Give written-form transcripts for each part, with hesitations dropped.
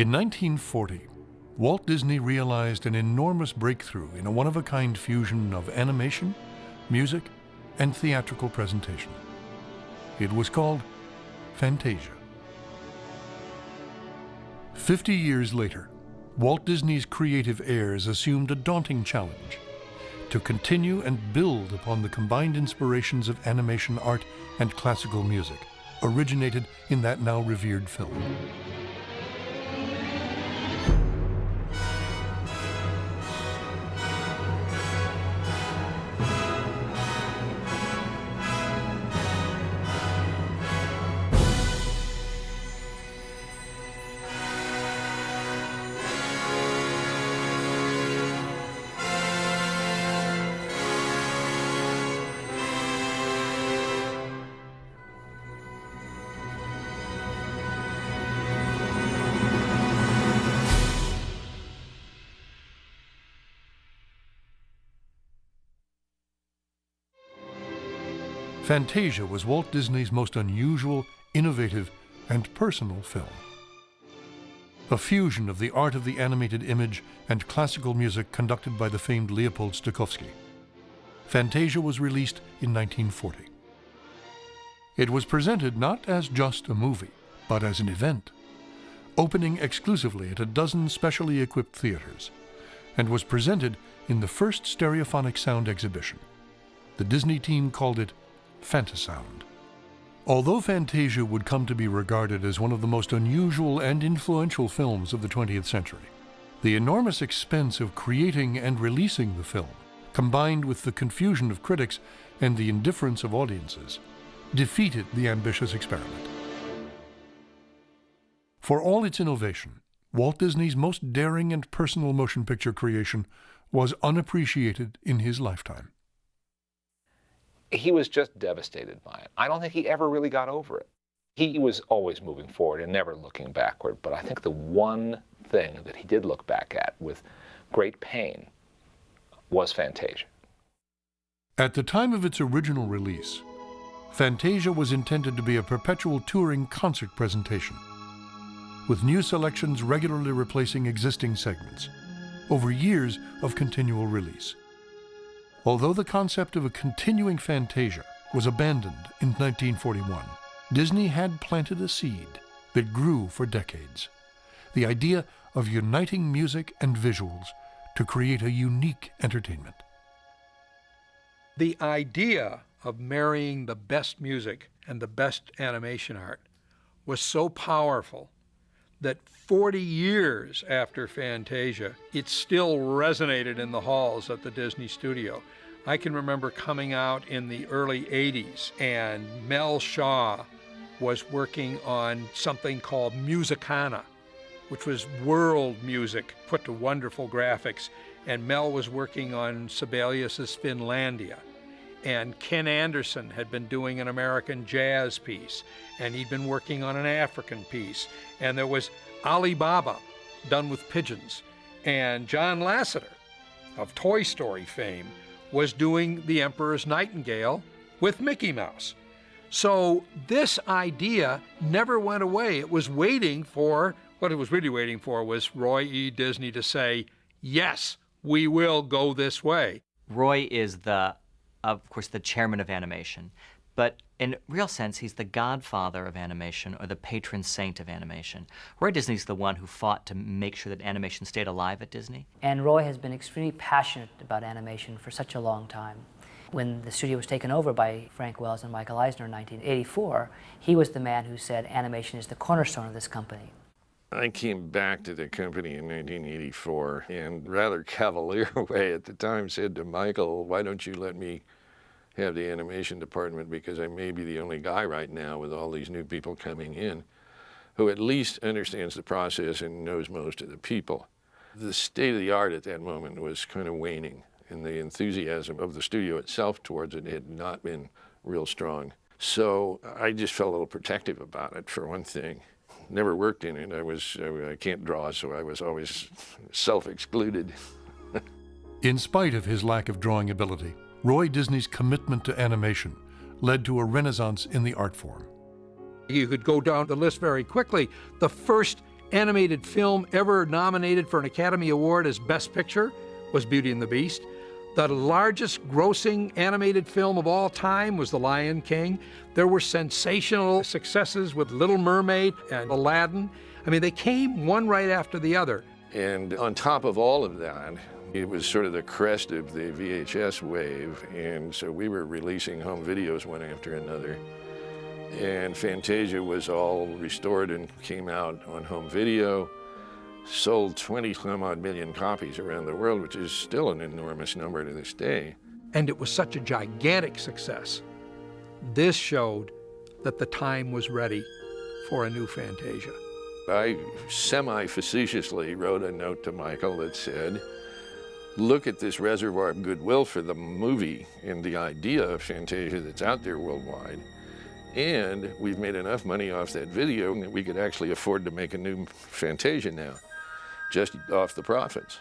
In 1940, Walt Disney realized an enormous breakthrough in a one-of-a-kind fusion of animation, music, and theatrical presentation. It was called Fantasia. 50 years later, Walt Disney's creative heirs assumed a daunting challenge: to continue and build upon the combined inspirations of animation art and classical music, originated in that now revered film. Fantasia was Walt Disney's most unusual, innovative, and personal film. A fusion of the art of the animated image and classical music conducted by the famed Leopold Stokowski. Fantasia was released in 1940. It was presented not as just a movie, but as an event, opening exclusively at a dozen specially equipped theaters, and was presented in the first stereophonic sound exhibition. The Disney team called it Fantasound. Although Fantasia would come to be regarded as one of the most unusual and influential films of the 20th century, the enormous expense of creating and releasing the film, combined with the confusion of critics and the indifference of audiences, defeated the ambitious experiment. For all its innovation, Walt Disney's most daring and personal motion picture creation was unappreciated in his lifetime. He was just devastated by it. I don't think he ever really got over it. He was always moving forward and never looking backward, but I think the one thing that he did look back at with great pain was Fantasia. At the time of its original release, Fantasia was intended to be a perpetual touring concert presentation, with new selections regularly replacing existing segments, over years of continual release. Although the concept of a continuing Fantasia was abandoned in 1941, Disney had planted a seed that grew for decades: the idea of uniting music and visuals to create a unique entertainment. The idea of marrying the best music and the best animation art was so powerful that 40 years after Fantasia, it still resonated in the halls at the Disney studio. I can remember coming out in the early 80s, and Mel Shaw was working on something called Musicana, which was world music put to wonderful graphics, and Mel was working on Sibelius's Finlandia. And Ken Anderson had been doing an American jazz piece, and he'd been working on an African piece. And there was Alibaba, done with pigeons. And John Lasseter, of Toy Story fame, was doing The Emperor's Nightingale with Mickey Mouse. So this idea never went away. It was waiting for, what it was really waiting for was Roy E. Disney to say, yes, we will go this way. Roy is of course, the chairman of animation, but in real sense, he's the godfather of animation, or the patron saint of animation. Roy Disney's the one who fought to make sure that animation stayed alive at Disney. And Roy has been extremely passionate about animation for such a long time. When the studio was taken over by Frank Wells and Michael Eisner in 1984, he was the man who said animation is the cornerstone of this company. I came back to the company in 1984 and rather cavalier way at the time said to Michael, why don't you let me have the animation department, because I may be the only guy right now with all these new people coming in who at least understands the process and knows most of the people. The state of the art at that moment was kind of waning, and the enthusiasm of the studio itself towards it had not been real strong. So I just felt a little protective about it, for one thing. Never worked in it. I can't draw, so I was always self-excluded. In spite of his lack of drawing ability, Roy Disney's commitment to animation led to a renaissance in the art form. You could go down the list very quickly. The first animated film ever nominated for an Academy Award as Best Picture was Beauty and the Beast. The largest grossing animated film of all time was The Lion King. There were sensational successes with Little Mermaid and Aladdin. I mean, they came one right after the other. And on top of all of that, it was sort of the crest of the VHS wave, and so we were releasing home videos one after another. And Fantasia was all restored and came out on home video, sold 20-some-odd million copies around the world, which is still an enormous number to this day. And it was such a gigantic success. This showed that the time was ready for a new Fantasia. I semi-facetiously wrote a note to Michael that said, look at this reservoir of goodwill for the movie and the idea of Fantasia that's out there worldwide. And we've made enough money off that video that we could actually afford to make a new Fantasia now, just off the profits.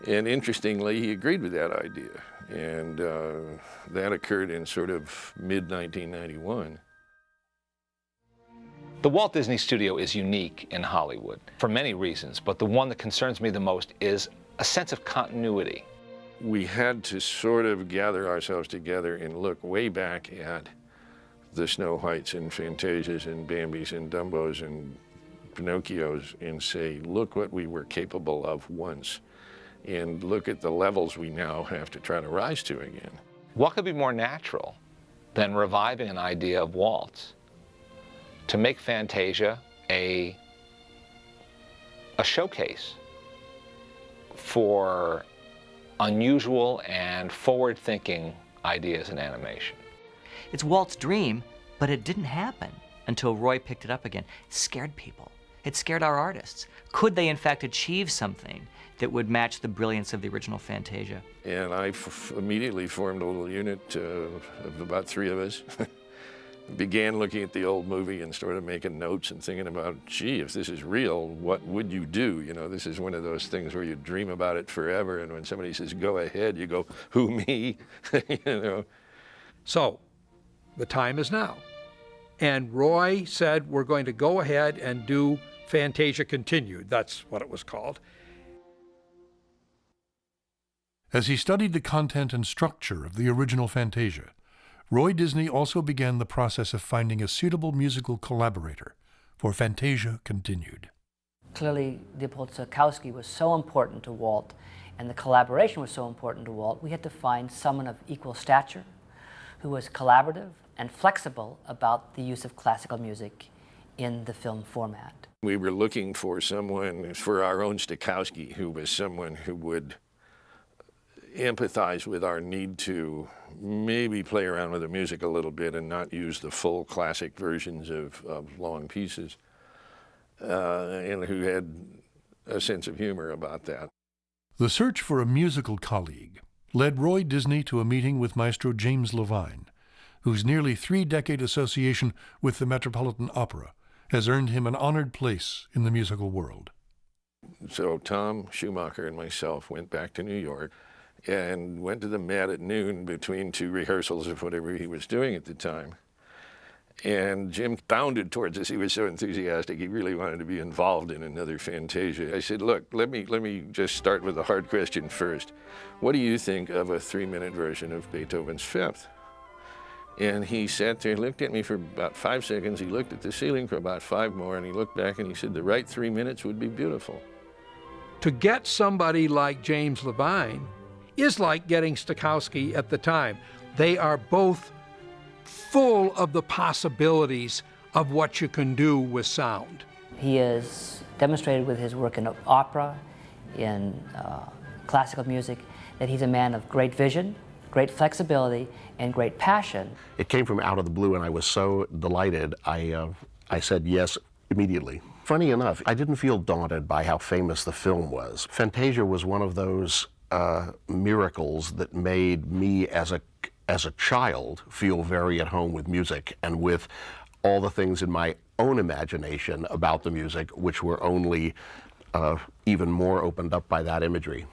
And interestingly, he agreed with that idea. And that occurred in sort of mid-1991. The Walt Disney Studio is unique in Hollywood for many reasons, but the one that concerns me the most is a sense of continuity. We had to sort of gather ourselves together and look way back at the Snow Whites and Fantasias and Bambis and Dumbos and Pinocchios and say, look what we were capable of once, and look at the levels we now have to try to rise to again. What could be more natural than reviving an idea of Walt's to make Fantasia a showcase for unusual and forward-thinking ideas in animation? It's Walt's dream, but it didn't happen until Roy picked it up again. It scared people. It scared our artists. Could they, in fact, achieve something that would match the brilliance of the original Fantasia? And I immediately formed a little unit of about 3 of us. Began looking at the old movie and started making notes and thinking about, gee, if this is real, what would you do? You know, this is one of those things where you dream about it forever, and when somebody says, go ahead, you go, who, me? You know. So, the time is now. And Roy said, we're going to go ahead and do Fantasia Continued. That's what it was called. As he studied the content and structure of the original Fantasia, Roy Disney also began the process of finding a suitable musical collaborator for Fantasia Continued. Clearly, Leopold Stokowski was so important to Walt, and the collaboration was so important to Walt, we had to find someone of equal stature who was collaborative and flexible about the use of classical music in the film format. We were looking for someone, for our own Stokowski, who was someone who would empathize with our need to maybe play around with the music a little bit and not use the full classic versions of long pieces, and who had a sense of humor about that. The search for a musical colleague led Roy Disney to a meeting with Maestro James Levine, whose nearly 3-decade association with the Metropolitan Opera has earned him an honored place in the musical world. So Tom Schumacher and myself went back to New York and went to the Met at noon between 2 rehearsals of whatever he was doing at the time. And Jim bounded towards us. He was so enthusiastic. He really wanted to be involved in another Fantasia. I said, look, let me just start with the hard question first. What do you think of a 3-minute version of Beethoven's Fifth? And he sat there, looked at me for about 5 seconds. He looked at the ceiling for about 5 more, and he looked back and he said, the right 3 minutes would be beautiful. To get somebody like James Levine is like getting Stokowski at the time. They are both full of the possibilities of what you can do with sound. He has demonstrated with his work in opera, in classical music, that he's a man of great vision, great flexibility, and great passion. It came from out of the blue, and I was so delighted. I said yes immediately. Funny enough, I didn't feel daunted by how famous the film was. Fantasia was one of those miracles that made me as a child feel very at home with music and with all the things in my own imagination about the music, which were only even more opened up by that imagery.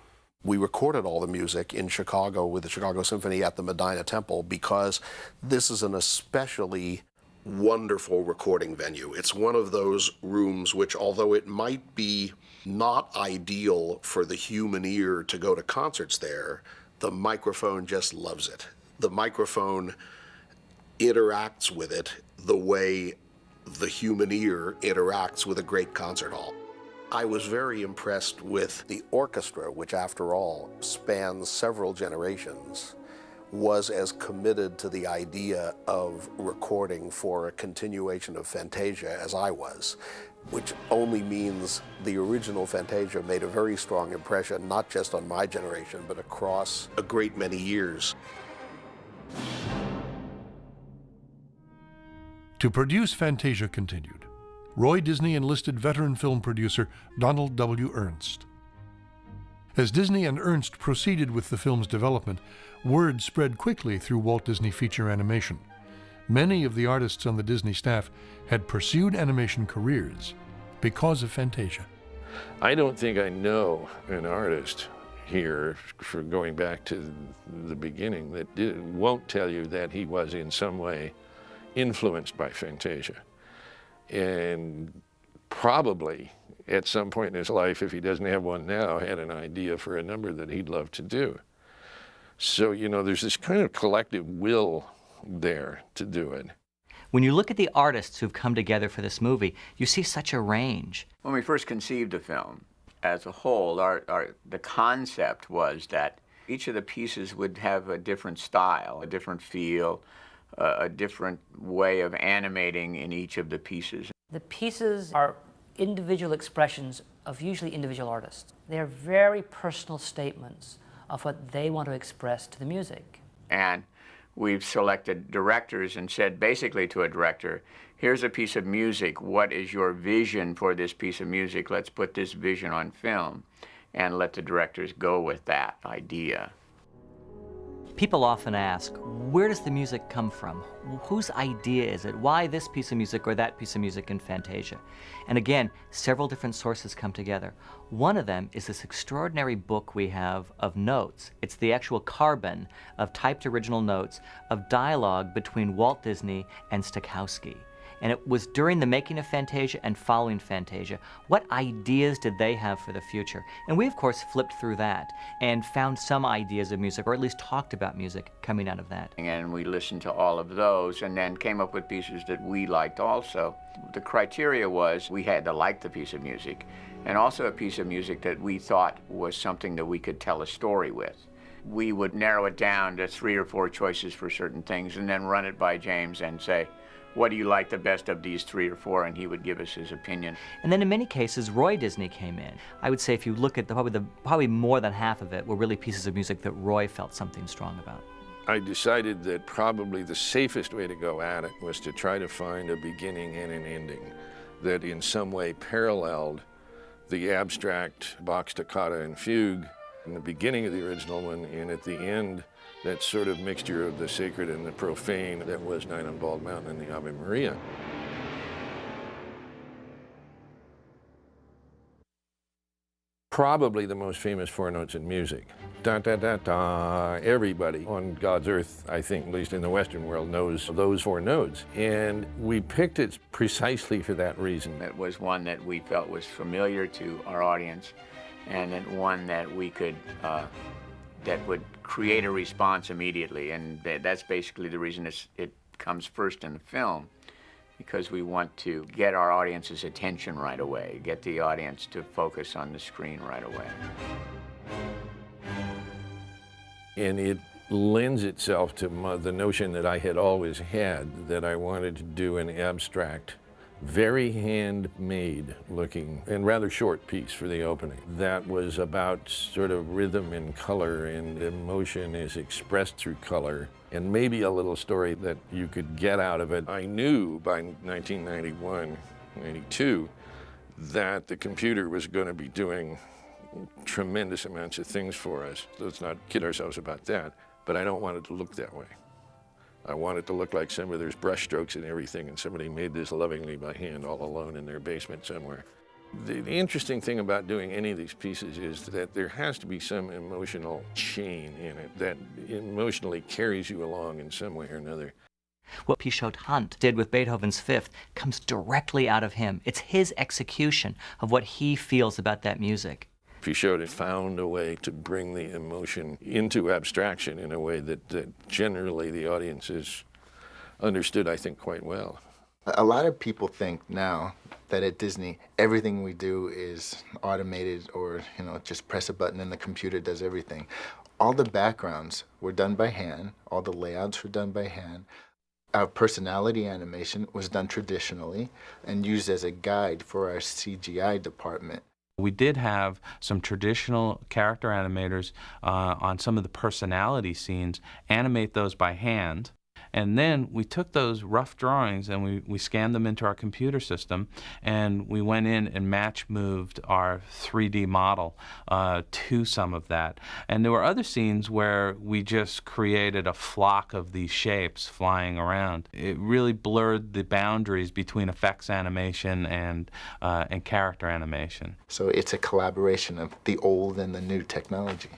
We recorded all the music in Chicago with the Chicago Symphony at the Medina Temple because this is an especially wonderful recording venue. It's one of those rooms which, although it might be not ideal for the human ear to go to concerts there, the microphone just loves it. The microphone interacts with it the way the human ear interacts with a great concert hall. I was very impressed with the orchestra, which after all spans several generations, was as committed to the idea of recording for a continuation of Fantasia as I was, which only means the original Fantasia made a very strong impression, not just on my generation, but across a great many years. To produce Fantasia Continued, Roy Disney enlisted veteran film producer Donald W. Ernst. As Disney and Ernst proceeded with the film's development, word spread quickly through Walt Disney Feature Animation. Many of the artists on the Disney staff had pursued animation careers because of Fantasia. I don't think I know an artist here, for going back to the beginning, that won't tell you that he was in some way influenced by Fantasia. And probably at some point in his life, if he doesn't have one now, had an idea for a number that he'd love to do. So, you know, there's this kind of collective will there to do it. When you look at the artists who've come together for this movie, you see such a range. When we first conceived the film, as a whole, the concept was that each of the pieces would have a different style, a different feel, a different way of animating in each of the pieces. The pieces are individual expressions of usually individual artists. They're very personal statements of what they want to express to the music. And we've selected directors and said basically to a director, here's a piece of music, what is your vision for this piece of music? Let's put this vision on film and let the directors go with that idea. People often ask, where does the music come from? Whose idea is it? Why this piece of music or that piece of music in Fantasia? And again, several different sources come together. One of them is this extraordinary book we have of notes. It's the actual carbon of typed original notes of dialogue between Walt Disney and Stokowski. And it was during the making of Fantasia and following Fantasia. What ideas did they have for the future? And we, of course, flipped through that and found some ideas of music, or at least talked about music coming out of that. And we listened to all of those and then came up with pieces that we liked also. The criteria was we had to like the piece of music, and also a piece of music that we thought was something that we could tell a story with. We would narrow it down to 3 or 4 choices for certain things and then run it by James and say, what do you like the best of these 3 or 4? And he would give us his opinion. And then in many cases, Roy Disney came in. I would say if you look at probably more than half of it were really pieces of music that Roy felt something strong about. I decided that probably the safest way to go at it was to try to find a beginning and an ending that in some way paralleled the abstract Bach toccata and fugue in the beginning of the original one, and at the end, that sort of mixture of the sacred and the profane that was Night on Bald Mountain and the Ave Maria. Probably the most famous 4 notes in music. Da da da da. Everybody on God's earth, I think, at least in the Western world, knows those 4 notes. And we picked it precisely for that reason. It was one that we felt was familiar to our audience, and then one that we could that would create a response immediately, and that's basically the reason it comes first in the film, because we want to get our audience's attention right away, get the audience to focus on the screen right away. And it lends itself to the notion that I had always had, that I wanted to do an abstract, very handmade looking and rather short piece for the opening that was about sort of rhythm and color, and emotion is expressed through color, and maybe a little story that you could get out of it. I knew by 1991, 92, that the computer was going to be doing tremendous amounts of things for us. Let's not kid ourselves about that, but I don't want it to look that way. I want it to look like there's brush strokes and everything, and somebody made this lovingly by hand all alone in their basement somewhere. The interesting thing about doing any of these pieces is that there has to be some emotional chain in it that emotionally carries you along in some way or another. What Pichot Hunt did with Beethoven's Fifth comes directly out of him. It's his execution of what he feels about that music. Pichot had found a way to bring the emotion into abstraction in a way that generally the audiences understood, I think, quite well. A lot of people think now that at Disney, everything we do is automated or, just press a button and the computer does everything. All the backgrounds were done by hand. All the layouts were done by hand. Our personality animation was done traditionally and used as a guide for our CGI department. We did have some traditional character animators on some of the personality scenes animate those by hand. And then we took those rough drawings and we scanned them into our computer system, and we went in and match moved our 3D model to some of that. And there were other scenes where we just created a flock of these shapes flying around. It really blurred the boundaries between effects animation and character animation. So it's a collaboration of the old and the new technology.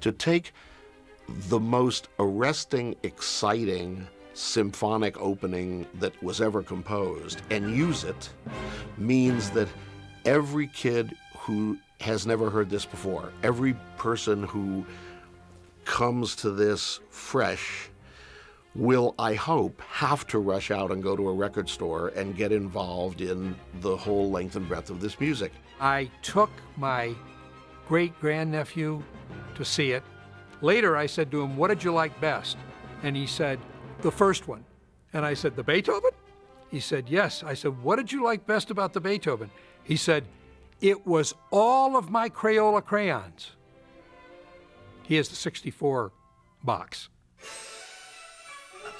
To take the most arresting, exciting symphonic opening that was ever composed and use it means that every kid who has never heard this before, every person who comes to this fresh will, I hope, have to rush out and go to a record store and get involved in the whole length and breadth of this music. I took my great-grandnephew to see it. Later, I said to him, "What did you like best?" And he said, "The first one." And I said, "The Beethoven?" He said, "Yes." I said, "What did you like best about the Beethoven?" He said, "It was all of my Crayola crayons." He has the 64 box.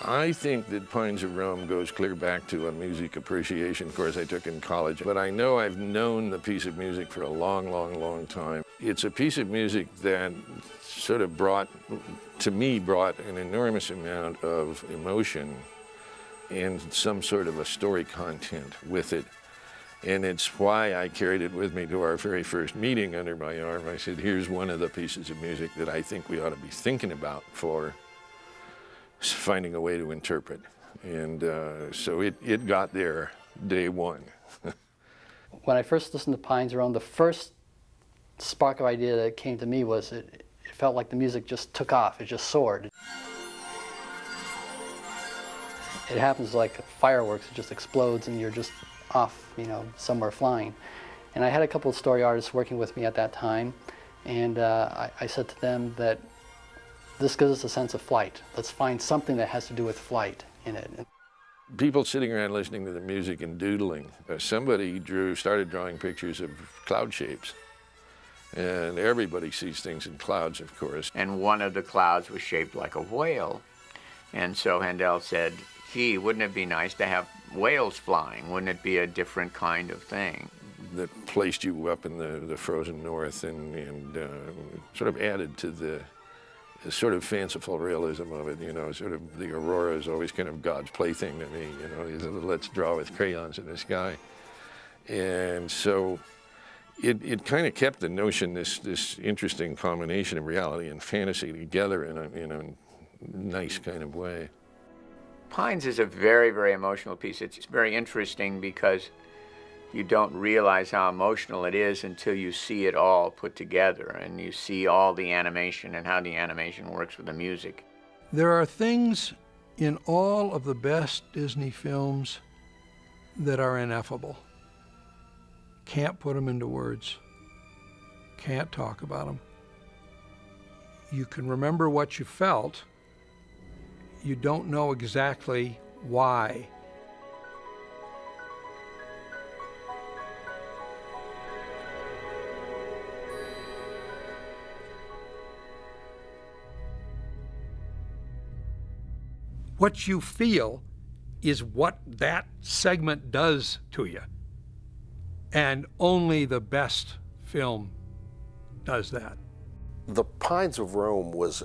I think that Pines of Rome goes clear back to a music appreciation course I took in college, but I know I've known the piece of music for a long, long, long time. It's a piece of music that sort of brought an enormous amount of emotion and some sort of a story content with it. And it's why I carried it with me to our very first meeting under my arm. I said, here's one of the pieces of music that I think we ought to be thinking about for finding a way to interpret. And so it got there day one. When I first listened to Pines of Rome, the first spark of idea that came to me was it felt like the music just took off, it just soared. It happens like fireworks, it just explodes and you're just off, somewhere flying. And I had a couple of story artists working with me at that time, and I said to them that this gives us a sense of flight. Let's find something that has to do with flight in it. People sitting around listening to the music and doodling. Somebody started drawing pictures of cloud shapes. And everybody sees things in clouds, of course. And one of the clouds was shaped like a whale. And so Handel said, gee, wouldn't it be nice to have whales flying? Wouldn't it be a different kind of thing? That placed you up in the frozen north and sort of added to the sort of fanciful realism of it, sort of the aurora is always kind of God's plaything to me, let's draw with crayons in the sky. And so it kind of kept the notion, this interesting combination of reality and fantasy together in a nice kind of way. Pines is a very, very emotional piece. It's very interesting because you don't realize how emotional it is until you see it all put together and you see all the animation and how the animation works with the music. There are things in all of the best Disney films that are ineffable. Can't put them into words. Can't talk about them. You can remember what you felt. You don't know exactly why. What you feel is what that segment does to you. And only the best film does that. The Pines of Rome was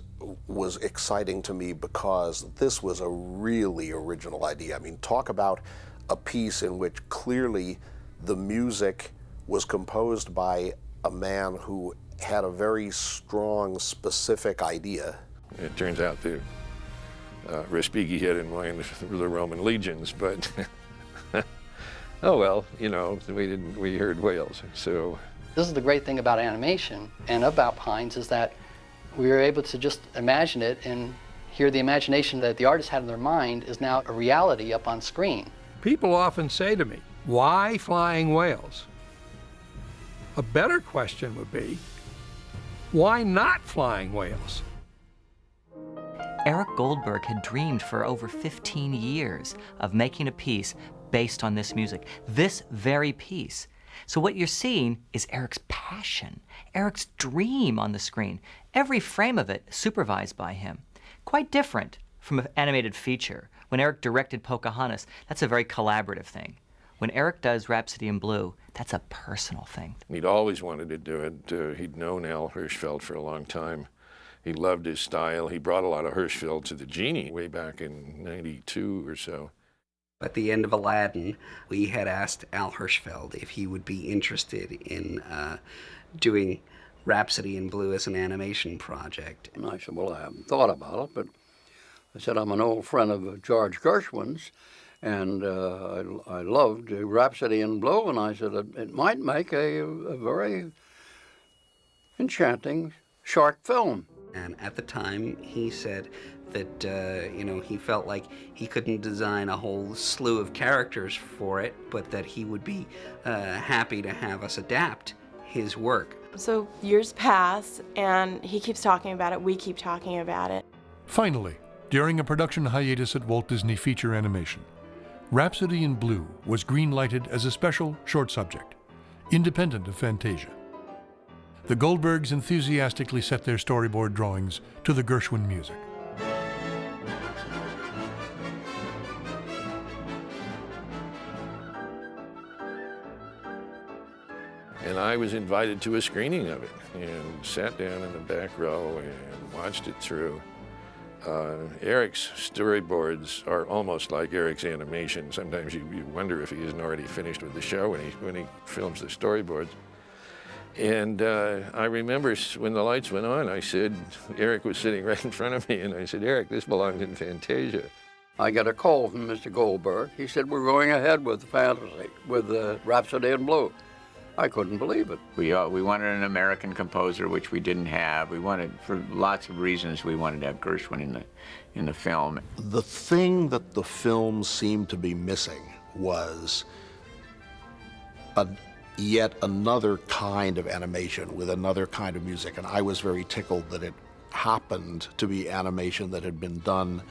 exciting to me because this was a really original idea. I mean, talk about a piece in which clearly the music was composed by a man who had a very strong, specific idea. It turns out the Respighi had in mind the Roman legions, but oh well, you know, we heard whales, so. This is the great thing about animation and about Pines, is that we were able to just imagine it, and here the imagination that the artist had in their mind is now a reality up on screen. People often say to me, why flying whales? A better question would be, why not flying whales? Eric Goldberg had dreamed for over 15 years of making a piece based on this music, this very piece. So what you're seeing is Eric's passion, Eric's dream on the screen, every frame of it supervised by him. Quite different from an animated feature. When Eric directed Pocahontas, that's a very collaborative thing. When Eric does Rhapsody in Blue, that's a personal thing. He'd always wanted to do it. He'd known Al Hirschfeld for a long time. He loved his style. He brought a lot of Hirschfeld to the Genie way back in '92 or so. At the end of Aladdin, we had asked Al Hirschfeld if he would be interested in doing Rhapsody in Blue as an animation project. And I said, well, I haven't thought about it, but I said, I'm an old friend of George Gershwin's, and I loved Rhapsody in Blue, and I said, it might make a very enchanting short film. And at the time, he said that, he felt like he couldn't design a whole slew of characters for it, but that he would be happy to have us adapt his work. So years pass, and he keeps talking about it, we keep talking about it. Finally, during a production hiatus at Walt Disney Feature Animation, Rhapsody in Blue was green-lighted as a special short subject, independent of Fantasia. The Goldbergs enthusiastically set their storyboard drawings to the Gershwin music. And I was invited to a screening of it and sat down in the back row and watched it through. Eric's storyboards are almost like Eric's animation. Sometimes you wonder if he isn't already finished with the show when he films the storyboards. And I remember when the lights went on, I said, Eric was sitting right in front of me, and I said, Eric, this belongs in Fantasia. I got a call from Mr. Goldberg. He said, we're going ahead with Fantasy, with Rhapsody in Blue. I couldn't believe it. We wanted an American composer, which we didn't have. We wanted, for lots of reasons, we wanted to have Gershwin in the film. The thing that the film seemed to be missing was yet another kind of animation with another kind of music, and I was very tickled that it happened to be animation that had been done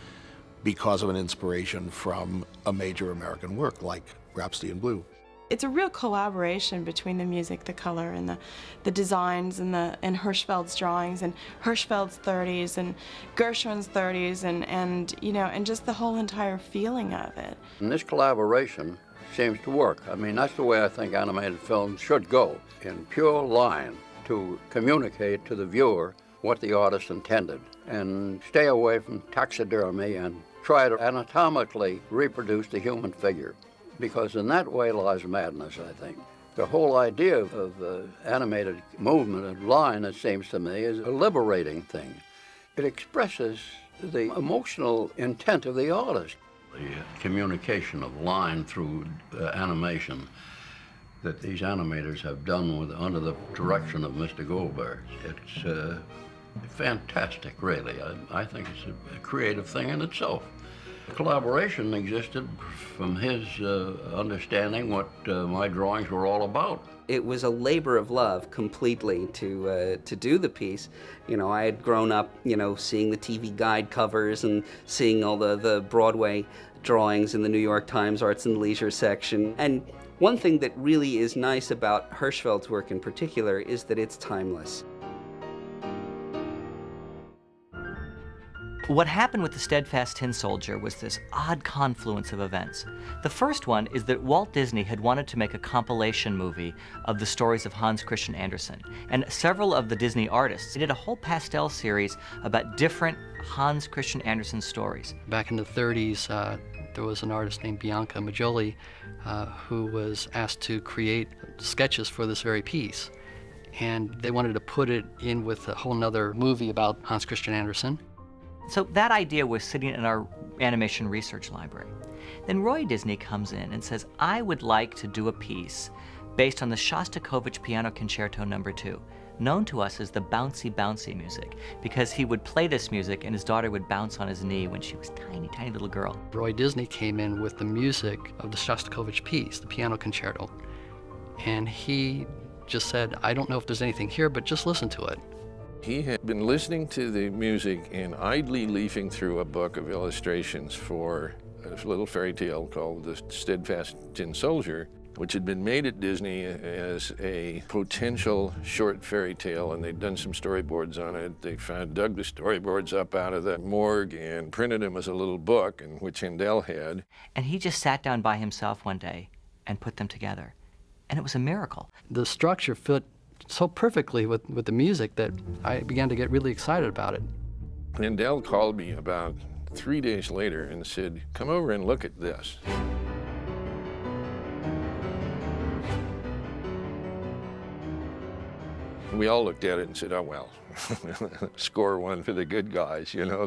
because of an inspiration from a major American work like Rhapsody in Blue. It's a real collaboration between the music, the color, and the designs, and Hirschfeld's drawings, and Hirschfeld's 30s, and Gershwin's 30s, and just the whole entire feeling of it. And this collaboration seems to work. I mean, that's the way I think animated films should go, in pure line, to communicate to the viewer what the artist intended, and stay away from taxidermy and try to anatomically reproduce the human figure. Because in that way lies madness, I think. The whole idea of animated movement and line, it seems to me, is a liberating thing. It expresses the emotional intent of the artist. The communication of line through animation that these animators have done under the direction of Mr. Goldberg, it's fantastic, really. I think it's a creative thing in itself. Collaboration existed from his understanding what my drawings were all about. It was a labor of love completely to do the piece. You know, I had grown up, seeing the TV guide covers and seeing all the Broadway drawings in the New York Times Arts and Leisure section. And one thing that really is nice about Hirschfeld's work in particular is that it's timeless. What happened with the Steadfast Tin Soldier was this odd confluence of events. The first one is that Walt Disney had wanted to make a compilation movie of the stories of Hans Christian Andersen, and several of the Disney artists did a whole pastel series about different Hans Christian Andersen stories. Back in the 30s, there was an artist named Bianca Majoli who was asked to create sketches for this very piece. and they wanted to put it in with a whole nother movie about Hans Christian Andersen. So that idea was sitting in our animation research library. Then Roy Disney comes in and says, I would like to do a piece based on the Shostakovich Piano Concerto No. 2, known to us as the bouncy, bouncy music, because he would play this music and his daughter would bounce on his knee when she was a tiny, tiny little girl. Roy Disney came in with the music of the Shostakovich piece, the piano concerto, and he just said, I don't know if there's anything here, but just listen to it. He had been listening to the music and idly leafing through a book of illustrations for a little fairy tale called The Steadfast Tin Soldier, which had been made at Disney as a potential short fairy tale, and they'd done some storyboards on it. They dug the storyboards up out of the morgue and printed them as a little book, and which Handel had. And he just sat down by himself one day and put them together. And it was a miracle. The structure fit so perfectly with the music that I began to get really excited about it. Handel called me about 3 days later and said, come over and look at this. We all looked at it and said, oh, well, score one for the good guys, you know,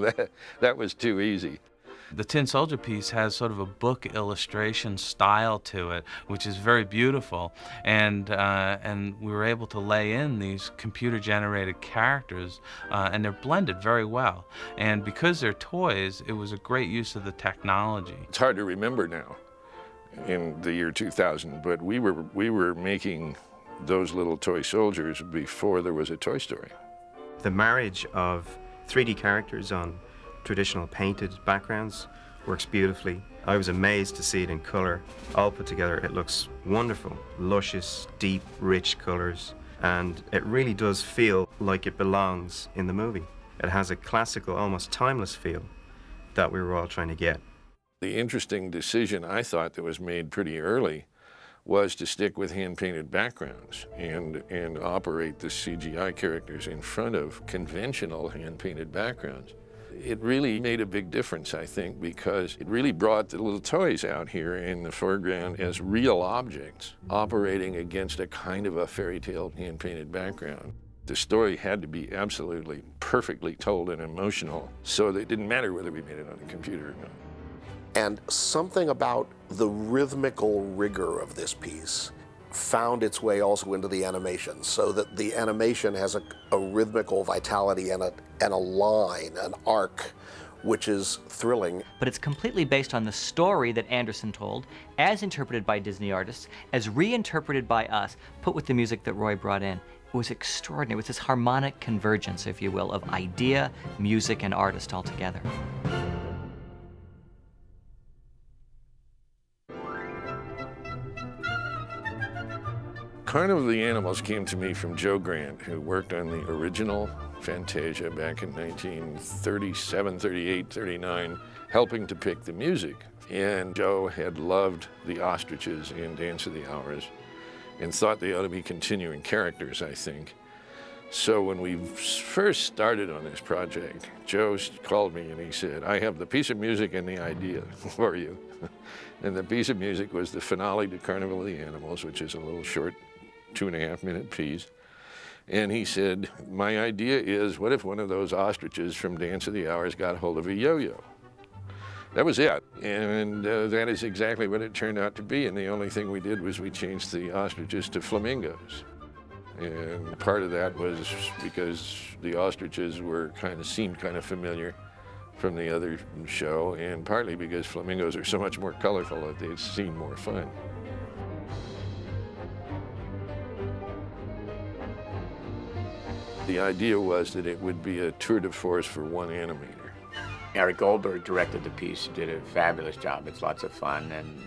that was too easy. The Tin Soldier piece has sort of a book illustration style to it, which is very beautiful, and we were able to lay in these computer-generated characters, and they're blended very well. And because they're toys, it was a great use of the technology. It's hard to remember now in the year 2000, but we were making those little toy soldiers before there was a Toy Story. The marriage of 3D characters on traditional painted backgrounds works beautifully. I was amazed to see it in color. All put together, it looks wonderful. Luscious, deep, rich colors, and it really does feel like it belongs in the movie. It has a classical, almost timeless feel that we were all trying to get. The interesting decision I thought that was made pretty early was to stick with hand-painted backgrounds and operate the CGI characters in front of conventional hand-painted backgrounds. It really made a big difference, I think, because it really brought the little toys out here in the foreground as real objects operating against a kind of a fairy tale hand-painted background. The story had to be absolutely perfectly told and emotional, so that it didn't matter whether we made it on a computer or not. And something about the rhythmical rigor of this piece found its way also into the animation, so that the animation has a rhythmical vitality and a line, an arc, which is thrilling. But it's completely based on the story that Andersen told, as interpreted by Disney artists, as reinterpreted by us, put with the music that Roy brought in. It was extraordinary. It was this harmonic convergence, if you will, of idea, music, and artist all together. Carnival of the Animals came to me from Joe Grant, who worked on the original Fantasia back in 1937, 38, 39, helping to pick the music. And Joe had loved the ostriches in Dance of the Hours and thought they ought to be continuing characters, I think. So when we first started on this project, Joe called me and he said, I have the piece of music and the idea for you. And the piece of music was the finale to Carnival of the Animals, which is a little short 2.5-minute piece. And he said, my idea is, what if one of those ostriches from Dance of the Hours got hold of a yo-yo? That was it. And that is exactly what it turned out to be. And the only thing we did was we changed the ostriches to flamingos. And part of that was because the ostriches seemed kind of familiar from the other show, and partly because flamingos are so much more colorful that they seem more fun. The idea was that it would be a tour de force for one animator. Eric Goldberg directed the piece, did a fabulous job. It's lots of fun, and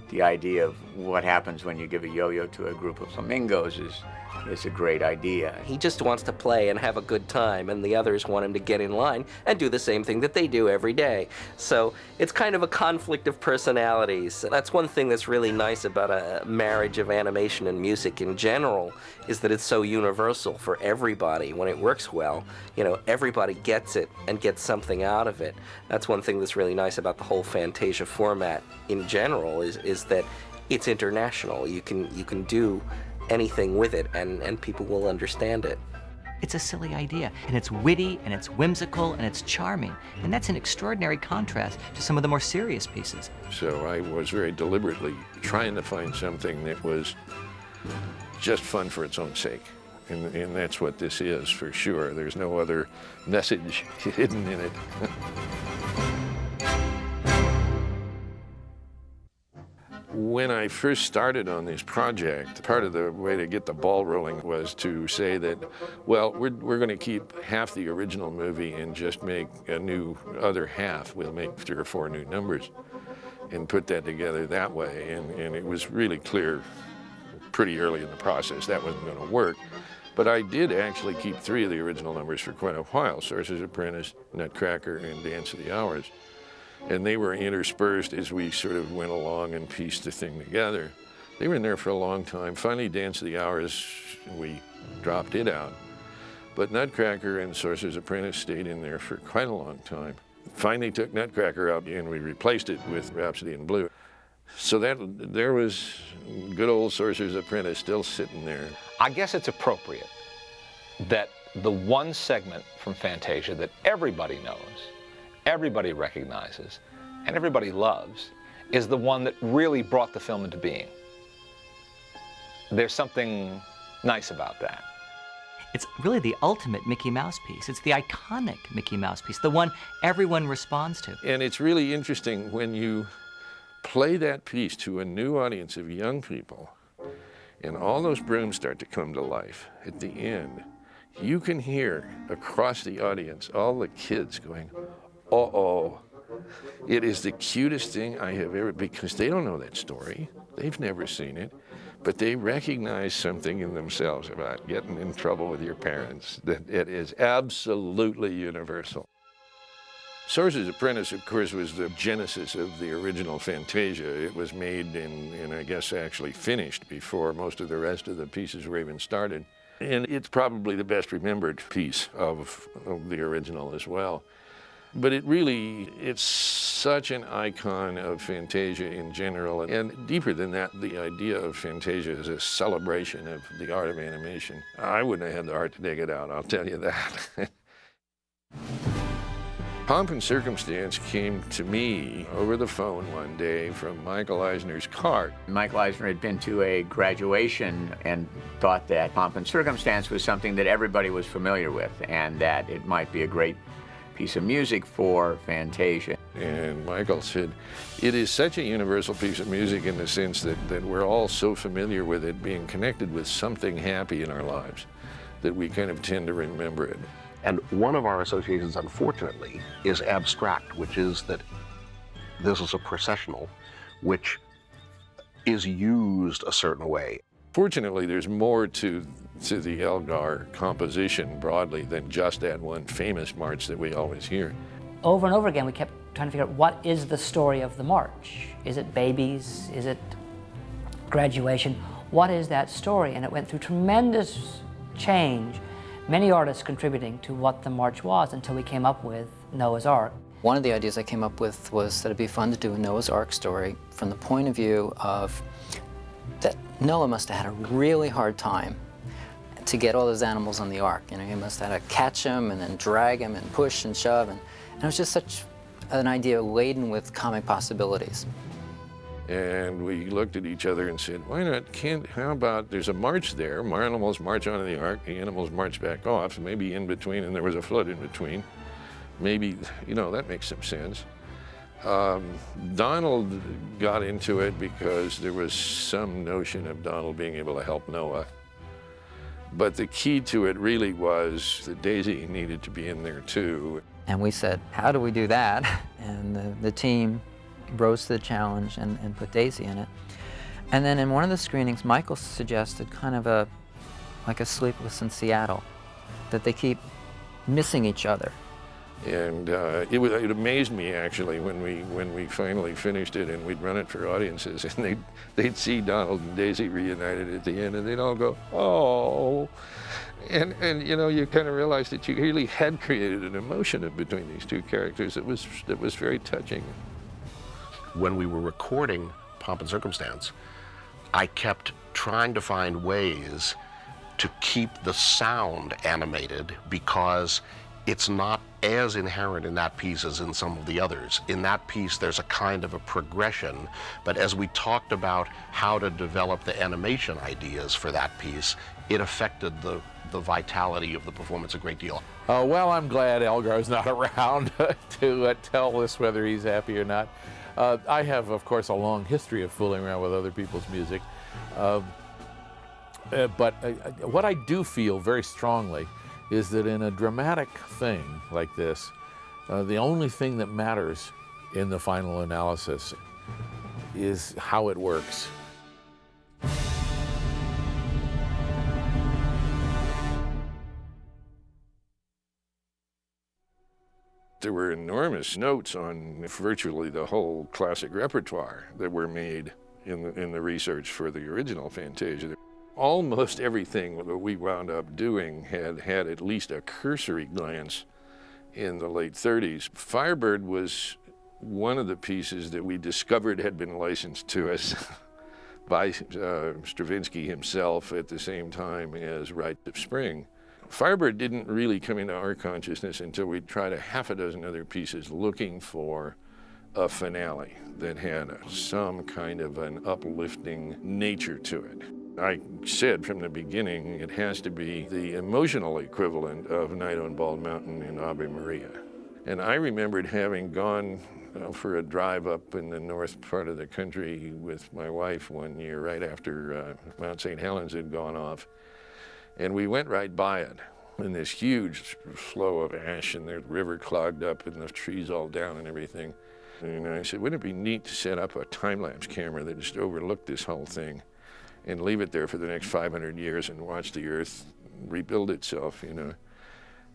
the idea of what happens when you give a yo-yo to a group of flamingos is a great idea. He just wants to play and have a good time, and the others want him to get in line and do the same thing that they do every day. So it's kind of a conflict of personalities. That's one thing that's really nice about a marriage of animation and music in general, is that it's so universal for everybody. When it works well, everybody gets it and gets something out of it. That's one thing that's really nice about the whole Fantasia format in general, is that it's international. You can do anything with it, and people will understand it. It's a silly idea, and it's witty, and it's whimsical, and it's charming. And that's an extraordinary contrast to some of the more serious pieces. So I was very deliberately trying to find something that was just fun for its own sake. And that's what this is, for sure. There's no other message hidden in it. When I first started on this project, part of the way to get the ball rolling was to say that, well, we're going to keep half the original movie and just make a new other half. We'll make 3 or 4 new numbers and put that together that way. And it was really clear pretty early in the process that wasn't going to work. But I did actually keep 3 of the original numbers for quite a while: Sorcerer's Apprentice, Nutcracker, and Dance of the Hours. And they were interspersed as we sort of went along and pieced the thing together. They were in there for a long time. Finally, Dance of the Hours, we dropped it out. But Nutcracker and Sorcerer's Apprentice stayed in there for quite a long time. Finally took Nutcracker out and we replaced it with Rhapsody in Blue. So there was good old Sorcerer's Apprentice still sitting there. I guess it's appropriate that the one segment from Fantasia that everybody knows, everybody recognizes, and everybody loves is the one that really brought the film into being. There's something nice about that. It's really the ultimate Mickey Mouse piece. It's the iconic Mickey Mouse piece, the one everyone responds to. And it's really interesting when you play that piece to a new audience of young people and all those brooms start to come to life at the end. You can hear across the audience all the kids going, uh-oh. It is the cutest thing I have ever, because they don't know that story. They've never seen it, but they recognize something in themselves about getting in trouble with your parents that it is absolutely universal. Sorcerer's Apprentice, of course, was the genesis of the original Fantasia. It was made and I guess actually finished before most of the rest of the pieces were even started. And it's probably the best remembered piece of the original as well. But it's such an icon of Fantasia in general. And deeper than that, the idea of Fantasia is a celebration of the art of animation. I wouldn't have had the heart to dig it out, I'll tell you that. Pomp and Circumstance came to me over the phone one day from Michael Eisner's cart. Michael Eisner had been to a graduation and thought that Pomp and Circumstance was something that everybody was familiar with and that it might be a great piece of music for Fantasia. And Michael said, it is such a universal piece of music in the sense that we're all so familiar with it being connected with something happy in our lives that we kind of tend to remember it. And one of our associations, unfortunately, is abstract, which is that this is a processional, which is used a certain way. Fortunately, there's more to the Elgar composition broadly than just that one famous march that we always hear. Over and over again, we kept trying to figure out what is the story of the march. Is it babies? Is it graduation? What is that story? And it went through tremendous change, many artists contributing to what the march was until we came up with Noah's Ark. One of the ideas I came up with was that it'd be fun to do a Noah's Ark story from the point of view of that Noah must have had a really hard time to get all those animals on the ark. You know, he must have had to catch them and then drag them and push and shove. And it was just such an idea laden with comic possibilities. And we looked at each other and said, why not, how about, there's a march there, animals march onto the ark, the animals march back off, maybe in between, and there was a flood in between. Maybe, that makes some sense. Donald got into it because there was some notion of Donald being able to help Noah. But the key to it really was that Daisy needed to be in there too. And we said, how do we do that? And the team rose to the challenge and put Daisy in it. And then in one of the screenings, Michael suggested kind of like a Sleepless in Seattle, that they keep missing each other. And it amazed me actually when we finally finished it and we'd run it for audiences and they'd see Donald and Daisy reunited at the end and they'd all go, oh. And you kind of realized that you really had created an emotion between these two characters that was very touching. When we were recording Pomp and Circumstance, I kept trying to find ways to keep the sound animated because it's not as inherent in that piece as in some of the others. In that piece, there's a kind of a progression, but as we talked about how to develop the animation ideas for that piece, it affected the vitality of the performance a great deal. Well, I'm glad Elgar's not around to tell us whether he's happy or not. I have, of course, a long history of fooling around with other people's music. But what I do feel very strongly is that in a dramatic thing like this, the only thing that matters in the final analysis is how it works. There were enormous notes on virtually the whole classic repertoire that were made in the research for the original Fantasia. Almost everything that we wound up doing had at least a cursory glance in the late 30s. Firebird was one of the pieces that we discovered had been licensed to us by Stravinsky himself at the same time as Rites of Spring. Firebird didn't really come into our consciousness until we tried a half a dozen other pieces looking for a finale that had some kind of an uplifting nature to it. I said from the beginning it has to be the emotional equivalent of Night on Bald Mountain in Ave Maria. And I remembered having gone for a drive up in the north part of the country with my wife one year right after Mount St. Helens had gone off. And we went right by it in this huge flow of ash and the river clogged up and the trees all down and everything. And I said, wouldn't it be neat to set up a time-lapse camera that just overlooked this whole thing and leave it there for the next 500 years and watch the earth rebuild itself, you know?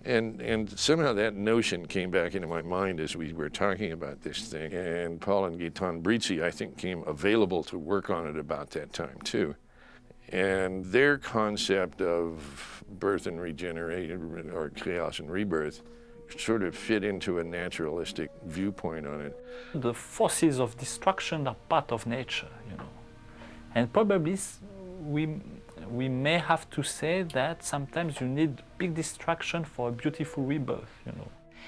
And somehow that notion came back into my mind as we were talking about this thing. And Paul and Gaetan Brizzi, I think, came available to work on it about that time, too. And their concept of birth and regeneration, or chaos and rebirth, sort of fit into a naturalistic viewpoint on it. The forces of destruction are part of nature, you know. And probably we may have to say that sometimes you need big destruction for a beautiful rebirth, you know.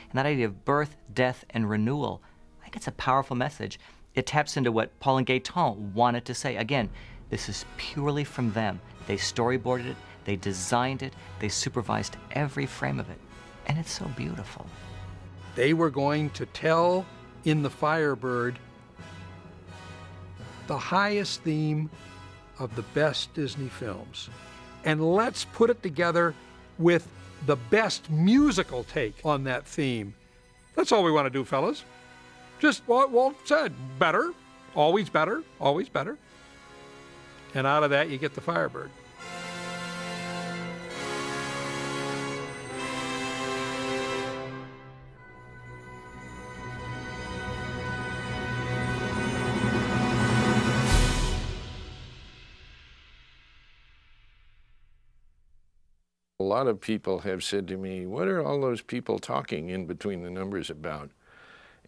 And that idea of birth, death, and renewal, I think it's a powerful message. It taps into what Paul and Gaetan wanted to say. Again, this is purely from them. They storyboarded it, they designed it, they supervised every frame of it. And it's so beautiful. They were going to tell in the Firebird the highest theme of the best Disney films. And let's put it together with the best musical take on that theme. That's all we want to do, fellas. Just what Walt said, better, always better, always better. And out of that, you get the Firebird. A lot of people have said to me, what are all those people talking in between the numbers about?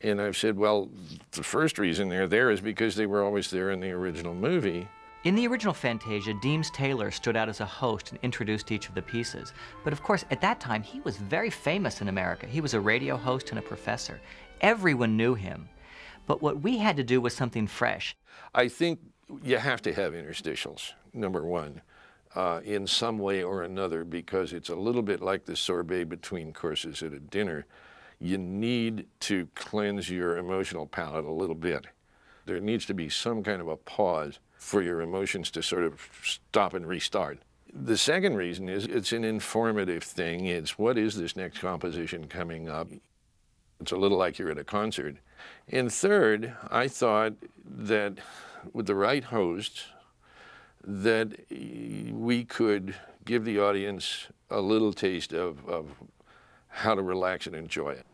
And I've said, well, the first reason they're there is because they were always there in the original movie. In the original Fantasia, Deems Taylor stood out as a host and introduced each of the pieces. But of course, at that time, he was very famous in America. He was a radio host and a professor. Everyone knew him. But what we had to do was something fresh. I think you have to have interstitials, number one, in some way or another, because it's a little bit like the sorbet between courses at a dinner. You need to cleanse your emotional palate a little bit. There needs to be some kind of a pause for your emotions to sort of stop and restart. The second reason is it's an informative thing. It's what is this next composition coming up? It's a little like you're at a concert. And third, I thought that with the right host, that we could give the audience a little taste of how to relax and enjoy it.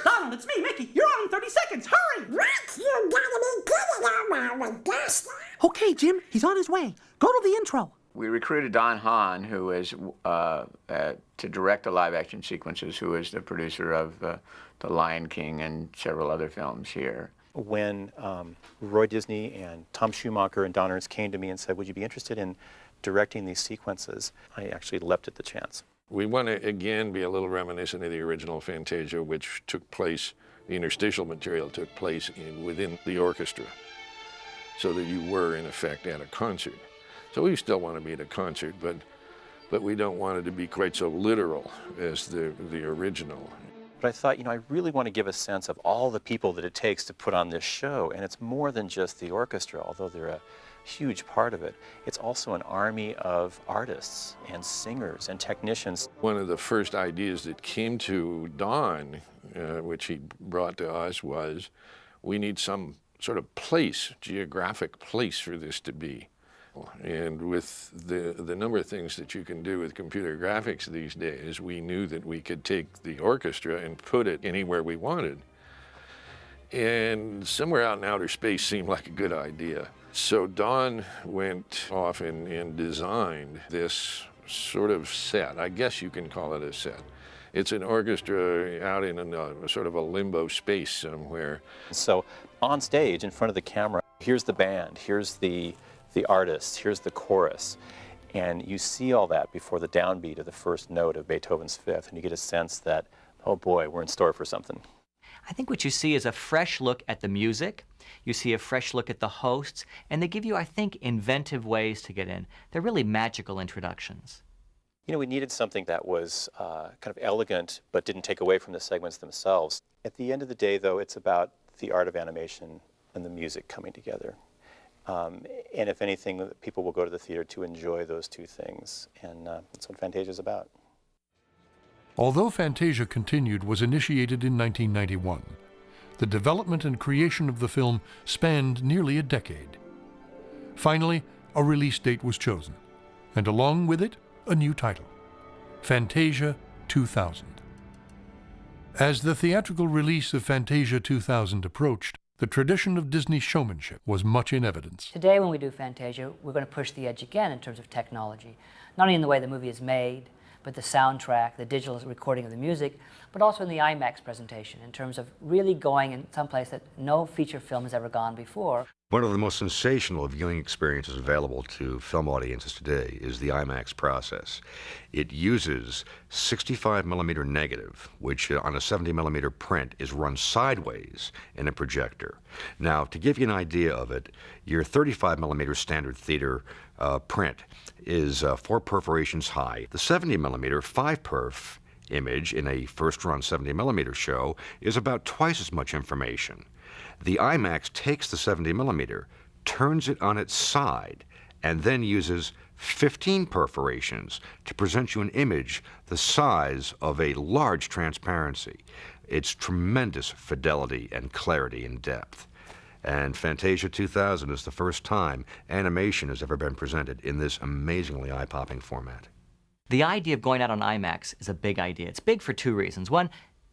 Donald, it's me, Mickey. You're on in 30 seconds. Hurry! What? You gotta be good at all my Augusta. Okay, Jim, he's on his way. Go to the intro. We recruited Don Hahn, who is to direct the live-action sequences, who is the producer of The Lion King and several other films here. When Roy Disney and Tom Schumacher and Don Ernst came to me and said, would you be interested in directing these sequences, I actually leapt at the chance. We want to, again, be a little reminiscent of the original Fantasia, which took place, the interstitial material took place within the orchestra, so that you were, in effect, at a concert. So we still want to be at a concert, but we don't want it to be quite so literal as the original. But I thought, I really want to give a sense of all the people that it takes to put on this show, and it's more than just the orchestra, although they're a huge part of it. It's also an army of artists and singers and technicians. One of the first ideas that came to Don, which he brought to us, was we need some sort of place, geographic place for this to be. And with the number of things that you can do with computer graphics these days, we knew that we could take the orchestra and put it anywhere we wanted. And somewhere out in outer space seemed like a good idea. So Don went off and designed this sort of set. I guess you can call it a set. It's an orchestra out in a sort of a limbo space somewhere. So on stage, in front of the camera, here's the band, here's the artists, here's the chorus. And you see all that before the downbeat of the first note of Beethoven's Fifth, and you get a sense that, oh boy, we're in store for something. I think what you see is a fresh look at the music, you see a fresh look at the hosts, and they give you, I think, inventive ways to get in. They're really magical introductions. We needed something that was kind of elegant, but didn't take away from the segments themselves. At the end of the day, though, it's about the art of animation and the music coming together. And if anything, people will go to the theater to enjoy those two things, and that's what Fantasia is about. Although Fantasia Continued was initiated in 1991, the development and creation of the film spanned nearly a decade. Finally, a release date was chosen, and along with it, a new title, Fantasia 2000. As the theatrical release of Fantasia 2000 approached, the tradition of Disney showmanship was much in evidence. Today when we do Fantasia, we're going to push the edge again in terms of technology. Not only in the way the movie is made, but the soundtrack, the digital recording of the music, but also in the IMAX presentation in terms of really going in some place that no feature film has ever gone before. One of the most sensational viewing experiences available to film audiences today is the IMAX process. It uses 65mm negative, which on a 70mm print is run sideways in a projector. Now, to give you an idea of it, your 35mm standard theater print is 4 perforations high. The 70mm 5-perf image in a first-run 70mm show is about twice as much information. The IMAX takes the 70mm, turns it on its side, and then uses 15 perforations to present you an image the size of a large transparency. It's tremendous fidelity and clarity and depth. And Fantasia 2000 is the first time animation has ever been presented in this amazingly eye-popping format. The idea of going out on IMAX is a big idea. It's big for 2 reasons. 1,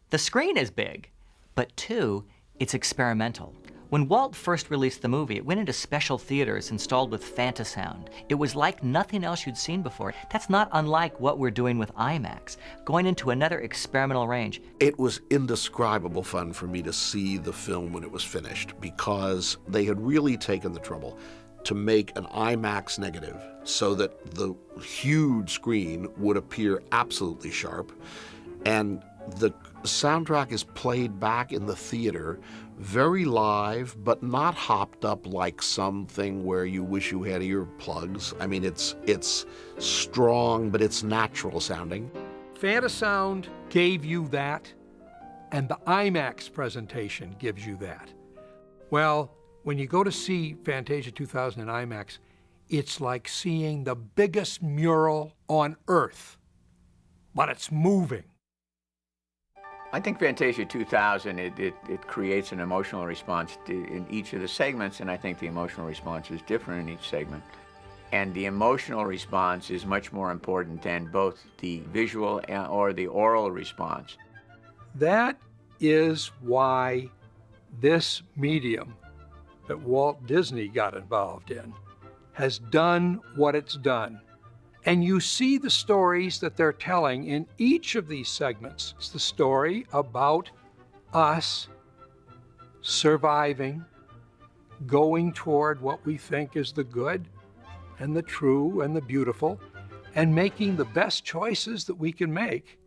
the screen is big, but 2, it's experimental. When Walt first released the movie, it went into special theaters installed with Fantasound. It was like nothing else you'd seen before. That's not unlike what we're doing with IMAX, going into another experimental range. It was indescribable fun for me to see the film when it was finished, because they had really taken the trouble to make an IMAX negative so that the huge screen would appear absolutely sharp, and the soundtrack is played back in the theater very live, but not hopped up like something where you wish you had earplugs. I mean, it's strong, but it's natural sounding. Fantasound gave you that, and the IMAX presentation gives you that. Well, when you go to see Fantasia 2000 in IMAX, it's like seeing the biggest mural on Earth, but it's moving. I think Fantasia 2000, it creates an emotional response in each of the segments, and I think the emotional response is different in each segment. And the emotional response is much more important than both the visual or the oral response. That is why this medium that Walt Disney got involved in has done what it's done And you see the stories that they're telling in each of these segments. It's the story about us surviving, going toward what we think is the good and the true and the beautiful, and making the best choices that we can make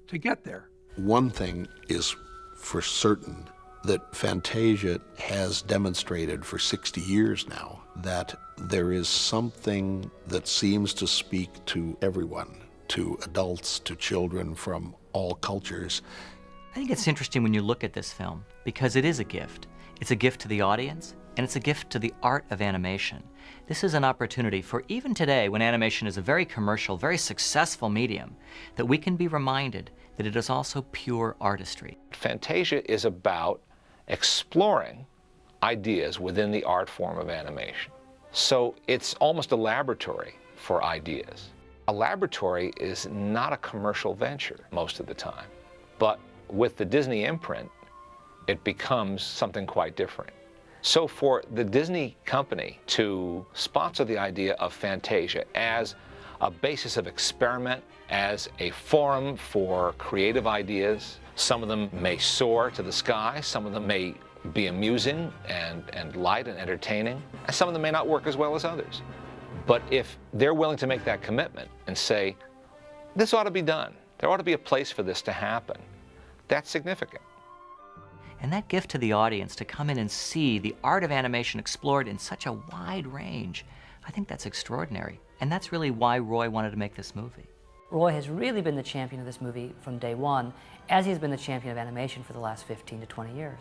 to get there. One thing is for certain, that Fantasia has demonstrated for 60 years now that there is something that seems to speak to everyone, to adults, to children from all cultures. I think it's interesting when you look at this film because it is a gift. It's a gift to the audience, and it's a gift to the art of animation. This is an opportunity for even today, when animation is a very commercial, very successful medium, that we can be reminded that it is also pure artistry. Fantasia is about exploring ideas within the art form of animation. So it's almost a laboratory for ideas. A laboratory is not a commercial venture most of the time, but with the Disney imprint, it becomes something quite different. So for the Disney company to sponsor the idea of Fantasia as a basis of experiment, as a forum for creative ideas, some of them may soar to the sky, some of them may be amusing and light and entertaining, and some of them may not work as well as others. But if they're willing to make that commitment and say, this ought to be done, there ought to be a place for this to happen, that's significant. And that gift to the audience to come in and see the art of animation explored in such a wide range, I think that's extraordinary. And that's really why Roy wanted to make this movie. Roy has really been the champion of this movie from day one, as he's been the champion of animation for the last 15 to 20 years.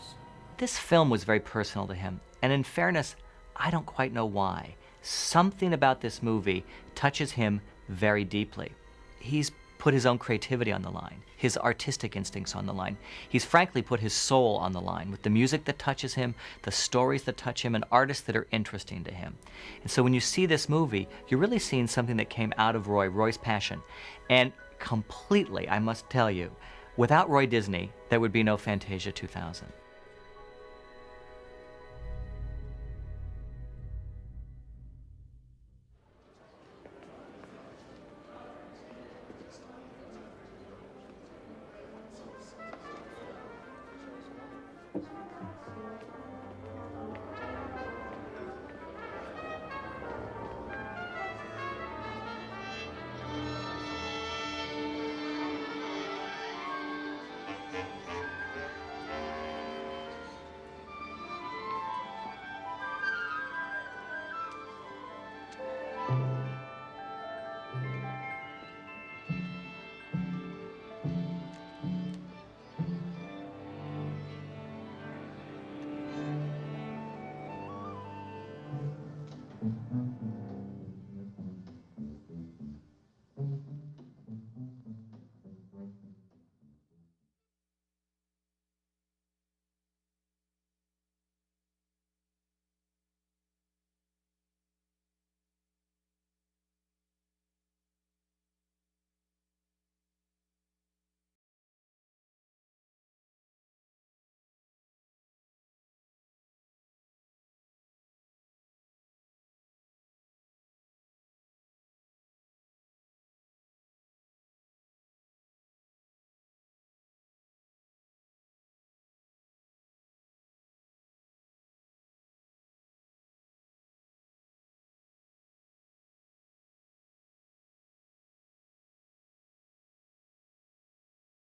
This film was very personal to him, and in fairness, I don't quite know why. Something about this movie touches him very deeply. He's put his own creativity on the line, his artistic instincts on the line. He's frankly put his soul on the line with the music that touches him, the stories that touch him, and artists that are interesting to him. And so when you see this movie, you're really seeing something that came out of Roy's passion. And completely, I must tell you, without Roy Disney, there would be no Fantasia 2000.